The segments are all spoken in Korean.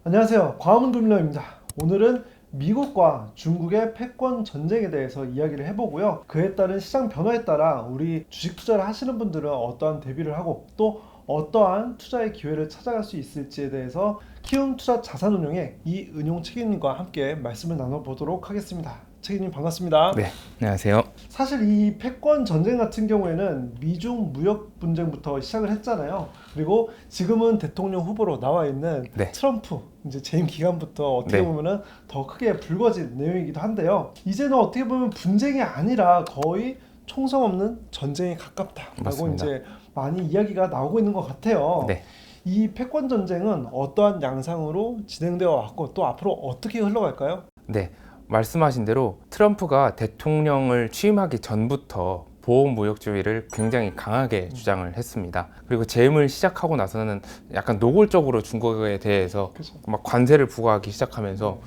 안녕하세요. 과학문 금융입니다. 오늘은 미국과 중국의 패권 전쟁에 대해서 이야기를 해보고요. 그에 따른 시장 변화에 따라 우리 주식 투자를 하시는 분들은 어떠한 대비를 하고 또 어떠한 투자의 기회를 찾아갈 수 있을지에 대해서 키움 투자 자산운용의 이은용 책임님과 함께 말씀을 나눠보도록 하겠습니다. 책임님 반갑습니다. 네, 안녕하세요. 사실 이 패권 전쟁 같은 경우에는 미중 무역 분쟁부터 시작을 했잖아요. 그리고 지금은 대통령 후보로 나와 있는 네. 트럼프 이제 재임 기간부터 어떻게 네. 보면은 더 크게 불거진 내용이기도 한데요. 이제는 어떻게 보면 분쟁이 아니라 거의 총성 없는 전쟁에 가깝다라고 맞습니다. 이제 많이 이야기가 나오고 있는 것 같아요. 네. 이 패권 전쟁은 어떠한 양상으로 진행되어 왔고 또 앞으로 어떻게 흘러갈까요? 네, 말씀하신 대로 트럼프가 대통령을 취임하기 전부터 보호무역주의를 굉장히 강하게 주장을 했습니다. 그리고 재임을 시작하고 나서는 약간 노골적으로 중국에 대해서 그렇죠. 막 관세를 부과하기 시작하면서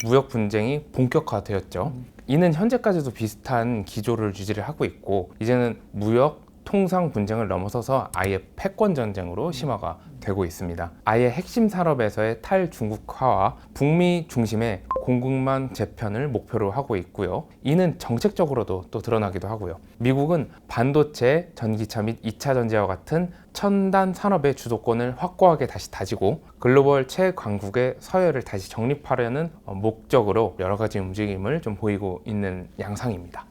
무역 분쟁이 본격화되었죠. 이는 현재까지도 비슷한 기조를 유지를 하고 있고, 이제는 무역 통상 분쟁을 넘어서서 아예 패권 전쟁으로 심화가 되고 있습니다. 아예 핵심 산업에서의 탈중국화와 북미 중심의 공급망 재편을 목표로 하고 있고요. 이는 정책적으로도 또 드러나기도 하고요. 미국은 반도체, 전기차 및 2차 전지와 같은 첨단 산업의 주도권을 확고하게 다시 다지고 글로벌 최강국의 서열을 다시 정립하려는 목적으로 여러 가지 움직임을 좀 보이고 있는 양상입니다.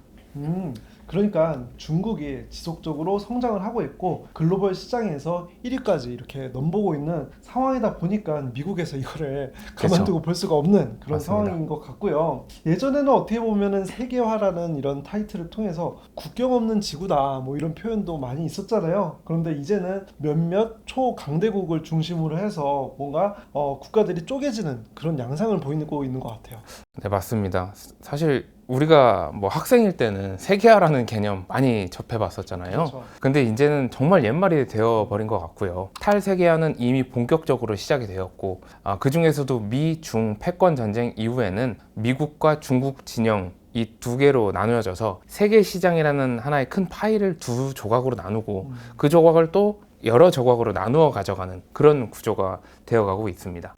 그러니까 중국이 지속적으로 성장을 하고 있고 글로벌 시장에서 1위까지 이렇게 넘보고 있는 상황이다 보니까 미국에서 이거를 가만두고 볼 수가 없는 그런 맞습니다. 상황인 것 같고요. 예전에는 어떻게 보면은 세계화라는 이런 타이틀을 통해서 국경 없는 지구다 뭐 이런 표현도 많이 있었잖아요. 그런데 이제는 몇몇 초강대국을 중심으로 해서 뭔가 국가들이 쪼개지는 그런 양상을 보이고 있는 것 같아요. 네, 맞습니다. 사실 우리가 뭐 학생일 때는 세계화라는 개념 많이 접해봤었잖아요. 그렇죠. 근데 이제는 정말 옛말이 되어버린 것 같고요. 탈세계화는 이미 본격적으로 시작이 되었고, 그 중에서도 미, 중 패권 전쟁 이후에는 미국과 중국 진영 이 두 개로 나누어져서 세계 시장이라는 하나의 큰 파일을 두 조각으로 나누고 그 조각을 또 여러 조각으로 나누어 가져가는 그런 구조가 되어가고 있습니다.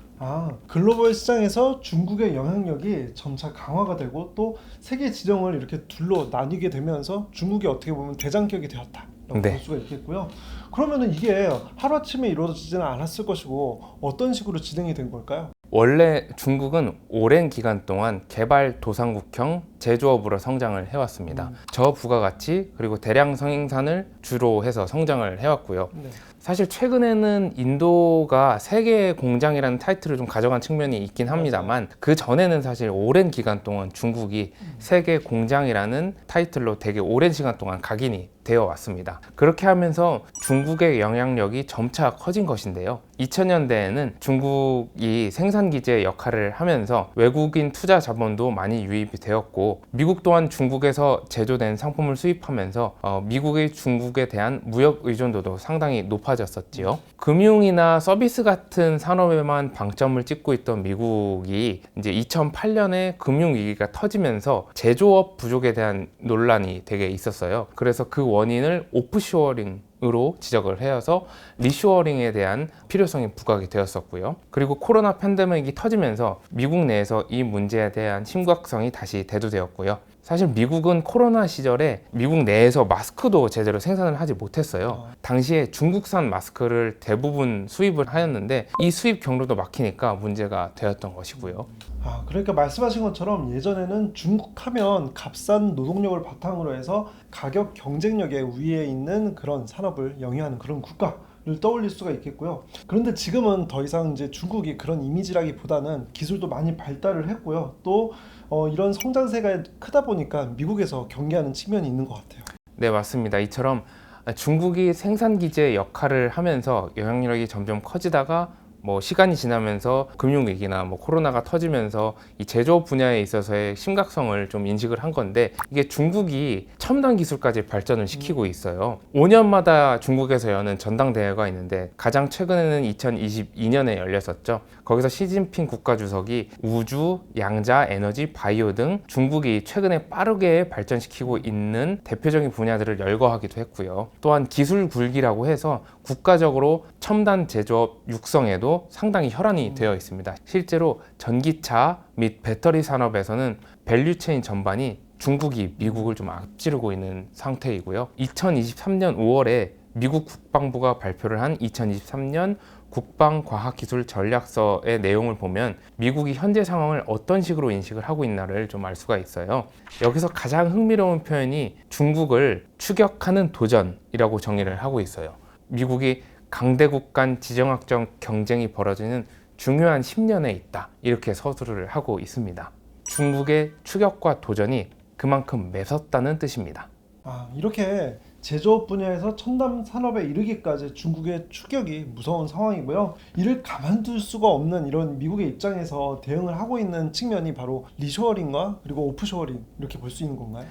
글로벌 시장에서 중국의 영향력이 점차 강화가 되고 또 세계 지정을 이렇게 둘로 나뉘게 되면서 중국이 어떻게 보면 대장격이 되었다라고 네. 볼 수가 있겠고요. 그러면은 이게 하루아침에 이루어지지는 않았을 것이고 어떤 식으로 진행이 된 걸까요? 원래 중국은 오랜 기간 동안 개발도상국형 제조업으로 성장을 해왔습니다. 저부가가치 그리고 대량 생산을 주로 해서 성장을 해왔고요. 네. 사실 최근에는 인도가 세계 공장이라는 타이틀을 좀 가져간 측면이 있긴 합니다만, 그 전에는 사실 오랜 기간 동안 중국이 세계 공장이라는 타이틀로 되게 오랜 시간 동안 각인이 되어 왔습니다. 그렇게 하면서 중국의 영향력이 점차 커진 것인데요. 2000년대에는 중국이 생산기지의 역할을 하면서 외국인 투자 자본도 많이 유입이 되었고, 미국 또한 중국에서 제조된 상품을 수입하면서 미국의 중국에 대한 무역 의존도도 상당히 높아졌었지요. 금융이나 서비스 같은 산업에만 방점을 찍고 있던 미국이 이제 2008년에 금융위기가 터지면서 제조업 부족에 대한 논란이 되게 있었어요. 그래서 그 원인을 오프쇼어링으로 지적을 해서 리쇼어링에 대한 필요성이 부각이 되었었고요. 그리고 코로나 팬데믹이 터지면서 미국 내에서 이 문제에 대한 심각성이 다시 대두되었고요. 사실 미국은 코로나 시절에 미국 내에서 마스크도 제대로 생산을 하지 못했어요. 당시에 중국산 마스크를 대부분 수입을 하였는데 이 수입 경로도 막히니까 문제가 되었던 것이고요. 그러니까 말씀하신 것처럼 예전에는 중국 하면 값싼 노동력을 바탕으로 해서 가격 경쟁력에 위에 있는 그런 산업을 영위하는 그런 국가를 떠올릴 수가 있겠고요. 그런데 지금은 더 이상 이제 중국이 그런 이미지라기보다는 기술도 많이 발달을 했고요. 또 이런 성장세가 크다 보니까 미국에서 경계하는 측면이 있는 것 같아요. 네, 맞습니다. 이처럼 중국이 생산기지의 역할을 하면서 영향력이 점점 커지다가 뭐 시간이 지나면서 금융위기나 뭐 코로나가 터지면서 이 제조업 분야에 있어서의 심각성을 좀 인식을 한 건데, 이게 중국이 첨단 기술까지 발전을 시키고 있어요. 5년마다 중국에서 여는 전당대회가 있는데 가장 최근에는 2022년에 열렸었죠. 거기서 시진핑 국가주석이 우주, 양자, 에너지, 바이오 등 중국이 최근에 빠르게 발전시키고 있는 대표적인 분야들을 열거하기도 했고요. 또한 기술 굴기라고 해서 국가적으로 첨단 제조업 육성에도 부분도 상당히 혈안이 되어 있습니다. 실제로 전기차 및 배터리 산업에서는 밸류체인 전반이 중국이 미국을 좀 앞지르고 있는 상태이고요. 2023년 5월에 미국 국방부가 발표를 한 2023년 국방과학기술 전략서의 내용을 보면 미국이 현재 상황을 어떤 식으로 인식을 하고 있나를 좀 알 수가 있어요. 여기서 가장 흥미로운 표현이 중국을 추격하는 도전이라고 정의를 하고 있어요. 미국이 강대국 간 지정학적 경쟁이 벌어지는 중요한 10년에 있다, 이렇게 서술을 하고 있습니다. 중국의 추격과 도전이 그만큼 매섭다는 뜻입니다. 이렇게 제조업 분야에서 첨단 산업에 이르기까지 중국의 추격이 무서운 상황이고요. 이를 가만둘 수가 없는 이런 미국의 입장에서 대응을 하고 있는 측면이 바로 리쇼어링과 그리고 오프쇼어링, 이렇게 볼 수 있는 건가요?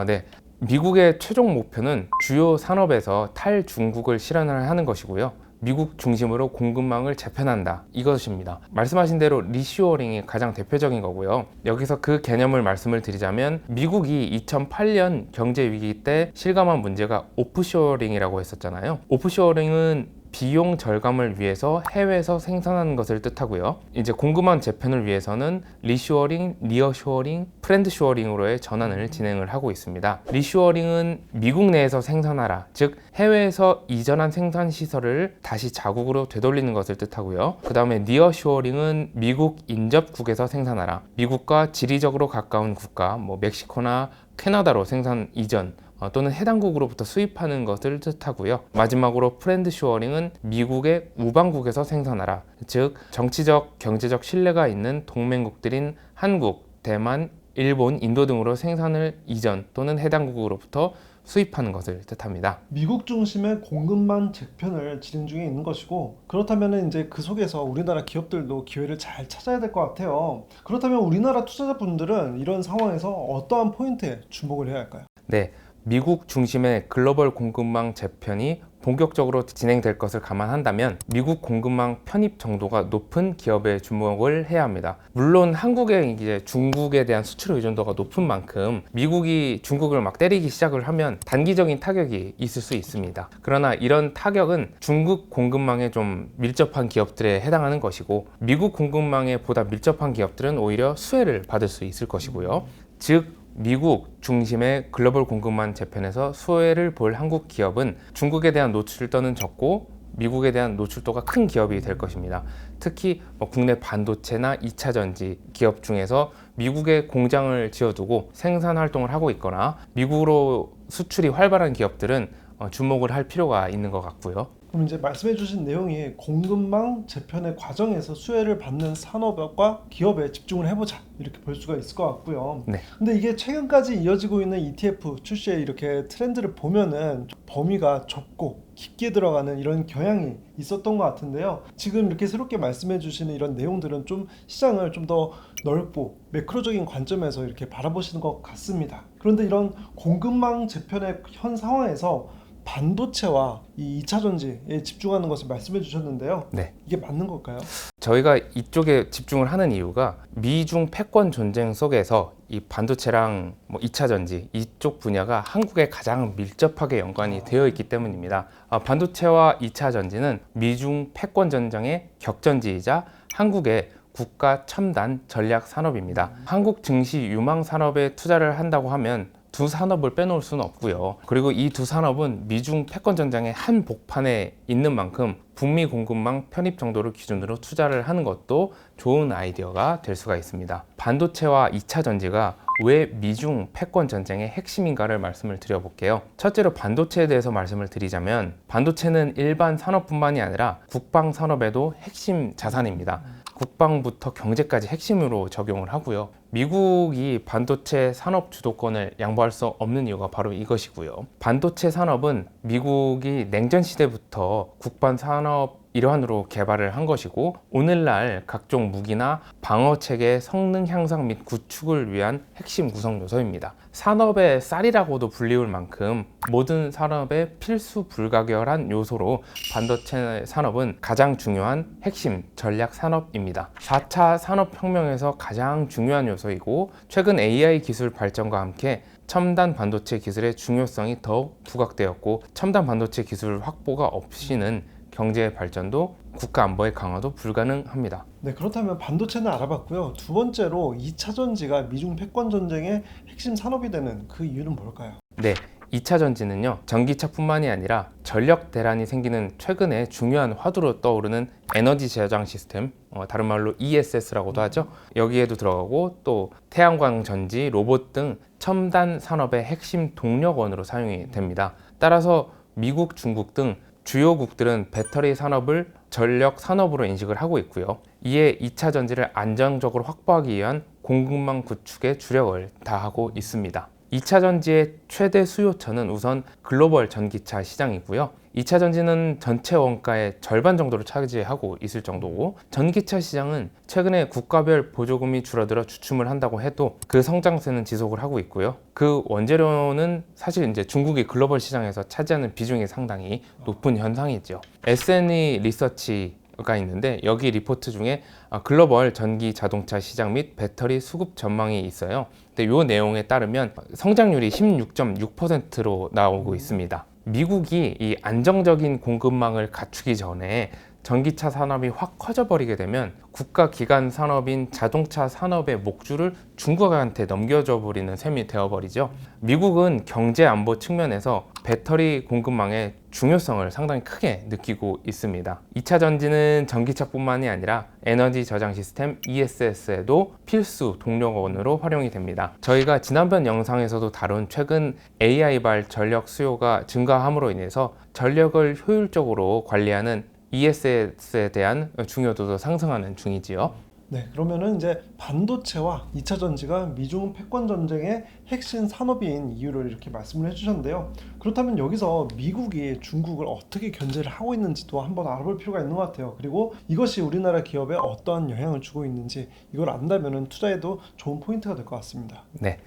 네. 미국의 최종 목표는 주요 산업에서 탈중국을 실현을 하는 것이고요. 미국 중심으로 공급망을 재편한다, 이것입니다. 말씀하신 대로 리쇼어링이 가장 대표적인 거고요. 여기서 그 개념을 말씀을 드리자면 미국이 2008년 경제 위기 때 실감한 문제가 오프쇼어링이라고 했었잖아요. 오프쇼어링은 비용 절감을 위해서 해외에서 생산하는 것을 뜻하고요. 이제 공급망 재편을 위해서는 리쇼어링, 니어쇼어링, 프렌드쇼어링으로의 전환을 진행을 하고 있습니다. 리쇼어링은 미국 내에서 생산하라, 즉 해외에서 이전한 생산 시설을 다시 자국으로 되돌리는 것을 뜻하고요. 그 다음에 니어쇼어링은 미국 인접국에서 생산하라, 미국과 지리적으로 가까운 국가, 멕시코나 캐나다로 생산 이전 또는 해당국으로부터 수입하는 것을 뜻하고요. 마지막으로 프렌드쇼어링은 미국의 우방국에서 생산하라, 즉 정치적, 경제적 신뢰가 있는 동맹국들인 한국, 대만, 일본, 인도 등으로 생산을 이전 또는 해당국으로부터 수입하는 것을 뜻합니다. 미국 중심의 공급망 재편을 진행 중에 있는 것이고, 그렇다면 이제 그 속에서 우리나라 기업들도 기회를 잘 찾아야 될 것 같아요. 그렇다면 우리나라 투자자분들은 이런 상황에서 어떠한 포인트에 주목을 해야 할까요? 네, 미국 중심의 글로벌 공급망 재편이 본격적으로 진행될 것을 감안한다면 미국 공급망 편입 정도가 높은 기업에 주목을 해야 합니다. 물론 한국의 이제 중국에 대한 수출 의존도가 높은 만큼 미국이 중국을 막 때리기 시작을 하면 단기적인 타격이 있을 수 있습니다. 그러나 이런 타격은 중국 공급망에 좀 밀접한 기업들에 해당하는 것이고, 미국 공급망에 보다 밀접한 기업들은 오히려 수혜를 받을 수 있을 것이고요. 즉 미국 중심의 글로벌 공급망 재편에서 수혜를 볼 한국 기업은 중국에 대한 노출도는 적고 미국에 대한 노출도가 큰 기업이 될 것입니다. 특히 국내 반도체나 2차전지 기업 중에서 미국에 공장을 지어두고 생산 활동을 하고 있거나 미국으로 수출이 활발한 기업들은 주목을 할 필요가 있는 것 같고요. 그럼 이제 말씀해 주신 내용이 공급망 재편의 과정에서 수혜를 받는 산업과 기업에 집중을 해보자, 이렇게 볼 수가 있을 것 같고요. 네. 근데 이게 최근까지 이어지고 있는 ETF 출시의 이렇게 트렌드를 보면은 범위가 좁고 깊게 들어가는 이런 경향이 있었던 것 같은데요. 지금 이렇게 새롭게 말씀해 주시는 이런 내용들은 좀 시장을 좀 더 넓고 매크로적인 관점에서 이렇게 바라보시는 것 같습니다. 그런데 이런 공급망 재편의 현 상황에서 반도체와 이 2차전지에 집중하는 것을 말씀해 주셨는데요. 네. 이게 맞는 걸까요? 저희가 이쪽에 집중을 하는 이유가 미중 패권 전쟁 속에서 이 반도체랑 2차전지 이쪽 분야가 한국에 가장 밀접하게 연관이 되어 있기 때문입니다. 반도체와 2차전지는 미중 패권 전쟁의 격전지이자 한국의 국가 첨단 전략 산업입니다. 한국 증시 유망 산업에 투자를 한다고 하면 두 산업을 빼놓을 수는 없고요. 그리고 이 두 산업은 미중 패권 전쟁의 한 복판에 있는 만큼 북미 공급망 편입 정도를 기준으로 투자를 하는 것도 좋은 아이디어가 될 수가 있습니다. 반도체와 2차 전지가 왜 미중 패권 전쟁의 핵심인가를 말씀을 드려볼게요. 첫째로 반도체에 대해서 말씀을 드리자면 반도체는 일반 산업뿐만이 아니라 국방 산업에도 핵심 자산입니다. 국방부터 경제까지 핵심으로 적용을 하고요. 미국이 반도체 산업 주도권을 양보할 수 없는 이유가 바로 이것이고요. 반도체 산업은 미국이 냉전 시대부터 국방 산업 일환으로 개발을 한 것이고, 오늘날 각종 무기나 방어 체계 성능 향상 및 구축을 위한 핵심 구성 요소입니다. 산업의 쌀이라고도 불리울 만큼 모든 산업의 필수 불가결한 요소로 반도체 산업은 가장 중요한 핵심 전략 산업입니다. 4차 산업혁명에서 가장 중요한 요소이고, 최근 AI 기술 발전과 함께 첨단 반도체 기술의 중요성이 더욱 부각되었고, 첨단 반도체 기술 확보가 없이는 경제의 발전도 국가 안보의 강화도 불가능합니다. 네, 그렇다면 반도체는 알아봤고요. 두 번째로 2차 전지가 미중 패권 전쟁의 핵심 산업이 되는 그 이유는 뭘까요? 네, 2차 전지는요, 전기차뿐만이 아니라 전력 대란이 생기는 최근에 중요한 화두로 떠오르는 에너지 저장 시스템, 다른 말로 ESS라고도 하죠. 여기에도 들어가고 또 태양광 전지, 로봇 등 첨단 산업의 핵심 동력원으로 사용이 됩니다. 따라서 미국, 중국 등 주요국들은 배터리 산업을 전력 산업으로 인식을 하고 있고요. 이에 2차 전지를 안정적으로 확보하기 위한 공급망 구축에 주력을 다하고 있습니다. 2차 전지의 최대 수요처는 우선 글로벌 전기차 시장이고요. 2차 전지는 전체 원가의 절반 정도를 차지하고 있을 정도고, 전기차 시장은 최근에 국가별 보조금이 줄어들어 주춤을 한다고 해도 그 성장세는 지속을 하고 있고요. 그 원재료는 사실 이제 중국이 글로벌 시장에서 차지하는 비중이 상당히 높은 현상이죠. S&E 리서치가 있는데 여기 리포트 중에 글로벌 전기 자동차 시장 및 배터리 수급 전망이 있어요. 근데 이 내용에 따르면 성장률이 16.6%로 나오고 있습니다. 미국이 이 안정적인 공급망을 갖추기 전에 전기차 산업이 확 커져버리게 되면 국가 기관 산업인 자동차 산업의 목줄을 중국한테 넘겨줘 버리는 셈이 되어버리죠. 미국은 경제 안보 측면에서 배터리 공급망의 중요성을 상당히 크게 느끼고 있습니다. 2차 전지는 전기차뿐만이 아니라 에너지 저장 시스템 ESS에도 필수 동력원으로 활용이 됩니다. 저희가 지난번 영상에서도 다룬 최근 AI발 전력 수요가 증가함으로 인해서 전력을 효율적으로 관리하는 ESS에 대한 중요도도 상승하는 중이지요. 네, 그러면은 이제 반도체와 2차 전지가 미중 패권 전쟁의 핵심 산업인 이유를 이렇게 말씀을 해주셨는데요. 그렇다면 여기서 미국이 중국을 어떻게 견제를 하고 있는지도 한번 알아볼 필요가 있는 것 같아요. 그리고 이것이 우리나라 기업에 어떠한 영향을 주고 있는지 이걸 안다면은 투자에도 좋은 포인트가 될 것 같습니다. 네.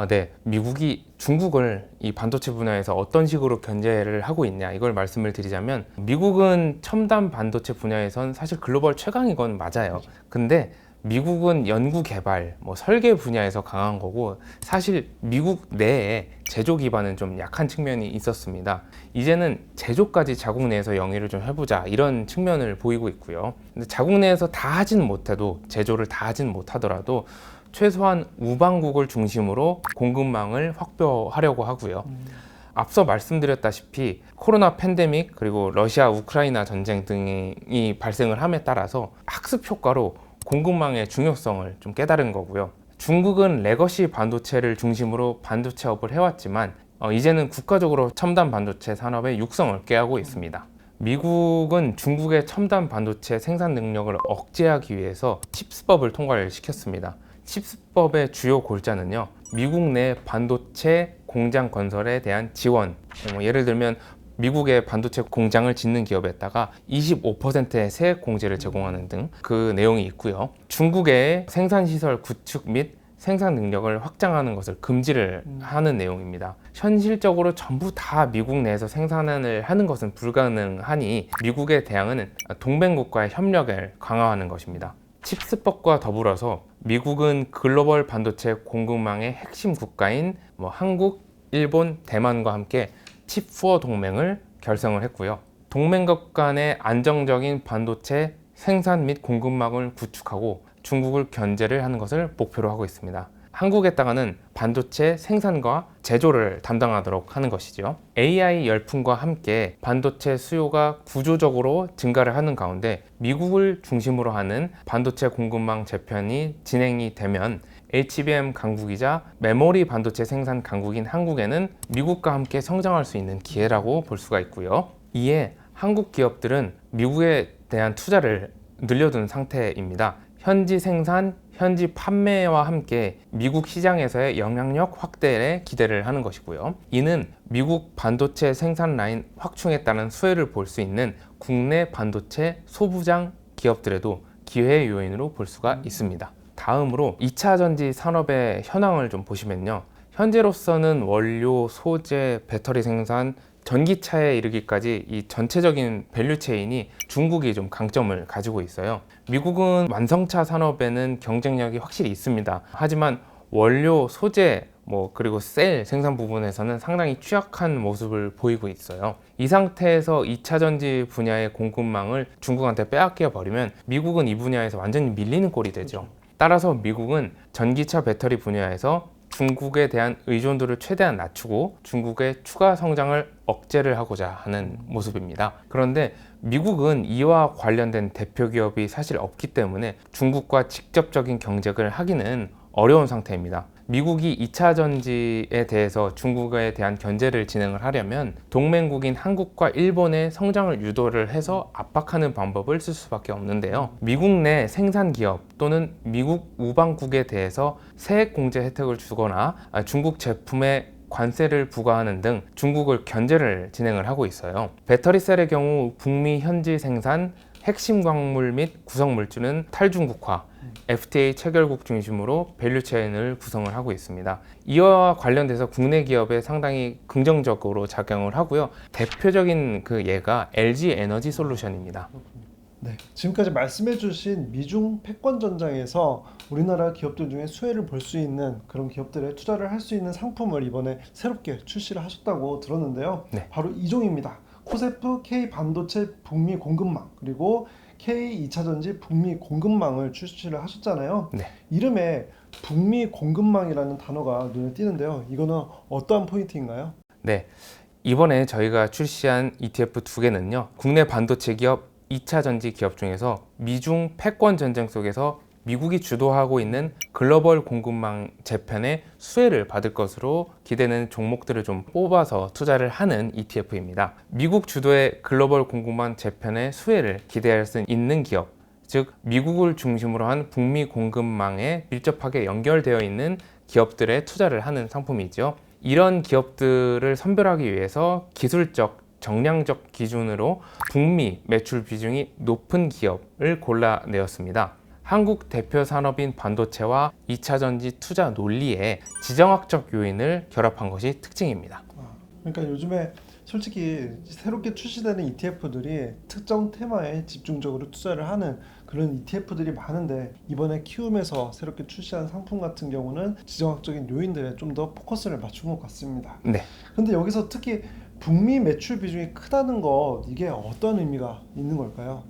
네, 미국이 중국을 이 반도체 분야에서 어떤 식으로 견제를 하고 있냐, 이걸 말씀을 드리자면, 미국은 첨단 반도체 분야에선 사실 글로벌 최강이건 맞아요. 근데 미국은 연구 개발, 설계 분야에서 강한 거고, 사실 미국 내에 제조 기반은 좀 약한 측면이 있었습니다. 이제는 제조까지 자국 내에서 영위를 좀 해보자, 이런 측면을 보이고 있고요. 근데 자국 내에서 다 하지는 못해도, 제조를 다 하지는 못하더라도 최소한 우방국을 중심으로 공급망을 확보하려고 하고요. 앞서 말씀드렸다시피 코로나 팬데믹, 그리고 러시아 우크라이나 전쟁 등이 발생을 함에 따라서 학습 효과로 공급망의 중요성을 좀 깨달은 거고요. 중국은 레거시 반도체를 중심으로 반도체업을 해왔지만 이제는 국가적으로 첨단 반도체 산업의 육성을 꾀하고 있습니다. 미국은 중국의 첨단 반도체 생산 능력을 억제하기 위해서 칩스법을 통과를 시켰습니다. 칩스법의 주요 골자는요, 미국 내 반도체 공장 건설에 대한 지원, 예를 들면 미국의 반도체 공장을 짓는 기업에다가 25%의 세액 공제를 제공하는 등 그 내용이 있고요. 중국의 생산시설 구축 및 생산 능력을 확장하는 것을 금지를 하는 내용입니다. 현실적으로 전부 다 미국 내에서 생산을 하는 것은 불가능하니 미국에 대항하는 동맹국과의 협력을 강화하는 것입니다. 칩스법과 더불어서 미국은 글로벌 반도체 공급망의 핵심 국가인 한국, 일본, 대만과 함께 칩4 동맹을 결성을 했고요. 동맹국 간의 안정적인 반도체 생산 및 공급망을 구축하고 중국을 견제를 하는 것을 목표로 하고 있습니다. 한국에다가는 반도체 생산과 제조를 담당하도록 하는 것이죠. AI 열풍과 함께 반도체 수요가 구조적으로 증가를 하는 가운데 미국을 중심으로 하는 반도체 공급망 재편이 진행이 되면 HBM 강국이자 메모리 반도체 생산 강국인 한국에는 미국과 함께 성장할 수 있는 기회라고 볼 수가 있고요. 이에 한국 기업들은 미국에 대한 투자를 늘려둔 상태입니다. 현지 생산, 현지 판매와 함께 미국 시장에서의 영향력 확대에 기대를 하는 것이고요. 이는 미국 반도체 생산 라인 확충에 따른 수혜를 볼 수 있는 국내 반도체 소부장 기업들에도 기회의 요인으로 볼 수가 있습니다. 다음으로 2차 전지 산업의 현황을 좀 보시면요. 현재로서는 원료, 소재, 배터리 생산, 전기차에 이르기까지 이 전체적인 밸류체인이 중국이 좀 강점을 가지고 있어요. 미국은 완성차 산업에는 경쟁력이 확실히 있습니다. 하지만 원료, 소재, 그리고 셀 생산 부분에서는 상당히 취약한 모습을 보이고 있어요. 이 상태에서 2차 전지 분야의 공급망을 중국한테 빼앗겨 버리면 미국은 이 분야에서 완전히 밀리는 꼴이 되죠. 따라서 미국은 전기차 배터리 분야에서 중국에 대한 의존도를 최대한 낮추고 중국의 추가 성장을 억제를 하고자 하는 모습입니다. 그런데 미국은 이와 관련된 대표 기업이 사실 없기 때문에 중국과 직접적인 경쟁을 하기는 어려운 상태입니다. 미국이 2차 전지에 대해서 중국에 대한 견제를 진행을 하려면 동맹국인 한국과 일본의 성장을 유도를 해서 압박하는 방법을 쓸 수밖에 없는데요. 미국 내 생산 기업 또는 미국 우방국에 대해서 세액 공제 혜택을 주거나 중국 제품에 관세를 부과하는 등 중국을 견제를 진행을 하고 있어요. 배터리 셀의 경우 북미 현지 생산, 핵심 광물 및 구성 물질은 탈중국화, FTA 체결국 중심으로 밸류체인을 구성을 하고 있습니다. 이와 관련돼서 국내 기업에 상당히 긍정적으로 작용을 하고요. 대표적인 그 예가 LG 에너지 솔루션입니다. 네, 지금까지 말씀해주신 미중 패권 전장에서 우리나라 기업들 중에 수혜를 볼 수 있는 그런 기업들에 투자를 할 수 있는 상품을 이번에 새롭게 출시를 하셨다고 들었는데요. 네. 바로 이 종입니다. 코세프 K 반도체 북미 공급망 그리고 K 2차 전지 북미 공급망을 출시를 하셨잖아요. 네. 이름에 북미 공급망이라는 단어가 눈에 띄는데요. 이거는 어떠한 포인트인가요? 네, 이번에 저희가 출시한 ETF 두 개는요. 국내 반도체 기업 2차 전지 기업 중에서 미중 패권 전쟁 속에서 미국이 주도하고 있는 글로벌 공급망 재편의 수혜를 받을 것으로 기대되는 종목들을 좀 뽑아서 투자를 하는 ETF입니다. 미국 주도의 글로벌 공급망 재편의 수혜를 기대할 수 있는 기업, 즉 미국을 중심으로 한 북미 공급망에 밀접하게 연결되어 있는 기업들에 투자를 하는 상품이죠. 이런 기업들을 선별하기 위해서 기술적 정량적 기준으로 북미 매출 비중이 높은 기업을 골라내었습니다. 한국 대표 산업인 반도체와 2차 전지 투자 논리에 지정학적 요인을 결합한 것이 특징입니다. 그러니까 요즘에 솔직히 새롭게 출시되는 ETF들이 특정 테마에 집중적으로 투자를 하는 그런 ETF들이 많은데 이번에 키움에서 새롭게 출시한 상품 같은 경우는 지정학적인 요인들에 좀 더 포커스를 맞춘 것 같습니다. 네. 근데 여기서 특히 북미 매출 비중이 크다는 것 이게 어떤 의미가 있는 걸까요?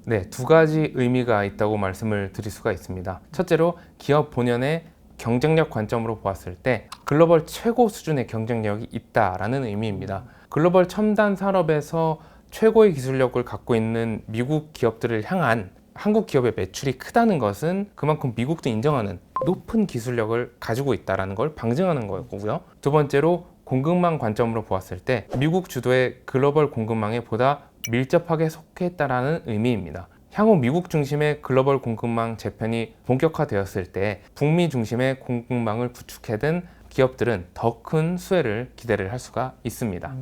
네, 두 가지 의미가 있다고 말씀을 드릴 수가 있습니다. 첫째로 기업 본연의 경쟁력 관점으로 보았을 때 글로벌 최고 수준의 경쟁력이 있다라는 의미입니다. 글로벌 첨단 산업에서 최고의 기술력을 갖고 있는 미국 기업들을 향한 한국 기업의 매출이 크다는 것은 그만큼 미국도 인정하는 높은 기술력을 가지고 있다는 걸 방증하는 거고요. 두 번째로 공급망 관점으로 보았을 때 미국 주도의 글로벌 공급망에 보다 밀접하게 속해 있다는 의미입니다. 향후 미국 중심의 글로벌 공급망 재편이 본격화되었을 때 북미 중심의 공급망을 구축해둔 기업들은 더 큰 수혜를 기대를 할 수가 있습니다.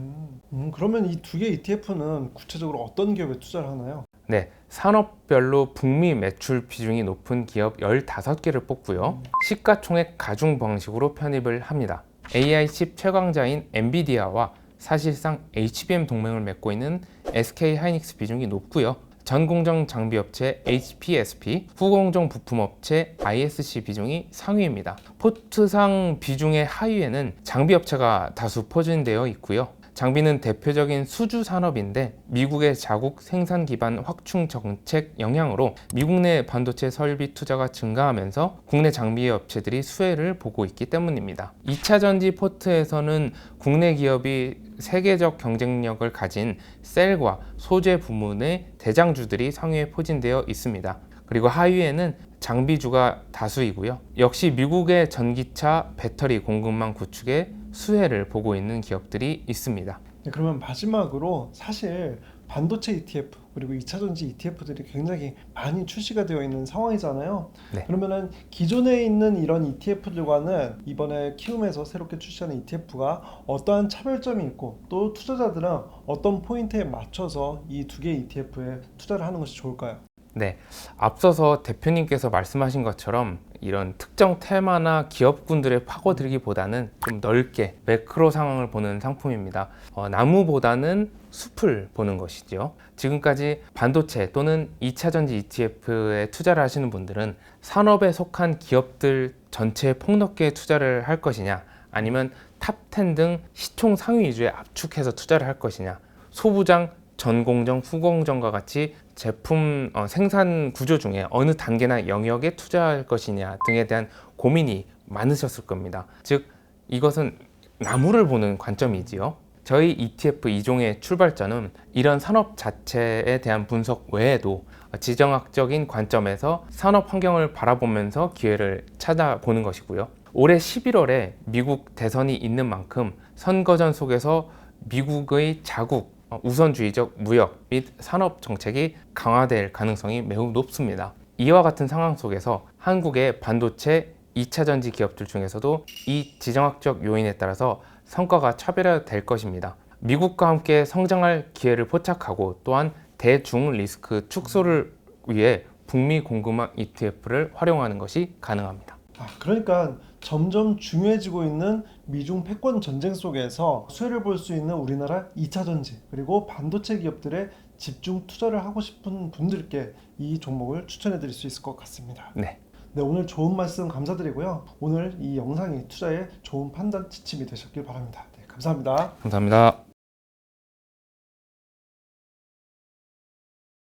그러면 이 두 개 ETF는 구체적으로 어떤 기업에 투자를 하나요? 네, 산업별로 북미 매출 비중이 높은 기업 15개를 뽑고요. 시가총액 가중 방식으로 편입을 합니다. AI 칩 최강자인 엔비디아와 사실상 HBM 동맹을 맺고 있는 SK 하이닉스 비중이 높고요. 전공정 장비업체 HPSP, 후공정 부품업체 ISC 비중이 상위입니다. 포트상 비중의 하위에는 장비업체가 다수 포진되어 있고요. 장비는 대표적인 수주 산업인데 미국의 자국 생산 기반 확충 정책 영향으로 미국 내 반도체 설비 투자가 증가하면서 국내 장비 업체들이 수혜를 보고 있기 때문입니다. 2차 전지 포트에서는 국내 기업이 세계적 경쟁력을 가진 셀과 소재 부문의 대장주들이 상위에 포진되어 있습니다. 그리고 하위에는 장비주가 다수이고요. 역시 미국의 전기차 배터리 공급망 구축에 수혜를 보고 있는 기업들이 있습니다. 네, 그러면 마지막으로 사실 반도체 ETF 그리고 2차 전지 ETF들이 굉장히 많이 출시가 되어 있는 상황이잖아요. 네. 그러면은 기존에 있는 이런 ETF들과는 이번에 키움에서 새롭게 출시하는 ETF가 어떠한 차별점이 있고 또 투자자들은 어떤 포인트에 맞춰서 이 두 개의 ETF에 투자를 하는 것이 좋을까요? 네, 앞서서 대표님께서 말씀하신 것처럼 이런 특정 테마나 기업군들에 파고들기보다는 좀 넓게 매크로 상황을 보는 상품입니다. 나무보다는 숲을 보는 것이죠. 지금까지 반도체 또는 2차전지 ETF에 투자를 하시는 분들은 산업에 속한 기업들 전체에 폭넓게 투자를 할 것이냐, 아니면 탑10 등 시총 상위 위주에 압축해서 투자를 할 것이냐, 소부장, 전공정, 후공정과 같이 제품 생산 구조 중에 어느 단계나 영역에 투자할 것이냐 등에 대한 고민이 많으셨을 겁니다. 즉, 이것은 나무를 보는 관점이지요. 저희 ETF 2종의 출발점은 이런 산업 자체에 대한 분석 외에도 지정학적인 관점에서 산업 환경을 바라보면서 기회를 찾아보는 것이고요. 올해 11월에 미국 대선이 있는 만큼 선거전 속에서 미국의 자국 우선주의적 무역 및 산업 정책이 강화될 가능성이 매우 높습니다. 이와 같은 상황 속에서 한국의 반도체 2차전지 기업들 중에서도 이 지정학적 요인에 따라서 성과가 차별화될 것입니다. 미국과 함께 성장할 기회를 포착하고 또한 대중 리스크 축소를 위해 북미 공급망 ETF를 활용하는 것이 가능합니다. 그러니까 점점 중요해지고 있는 미중 패권 전쟁 속에서 수혜를 볼 수 있는 우리나라 2차전지 그리고 반도체 기업들에 집중 투자를 하고 싶은 분들께 이 종목을 추천해 드릴 수 있을 것 같습니다. 네. 네, 오늘 좋은 말씀 감사드리고요. 오늘 이 영상이 투자에 좋은 판단 지침이 되셨길 바랍니다. 네, 감사합니다. 감사합니다.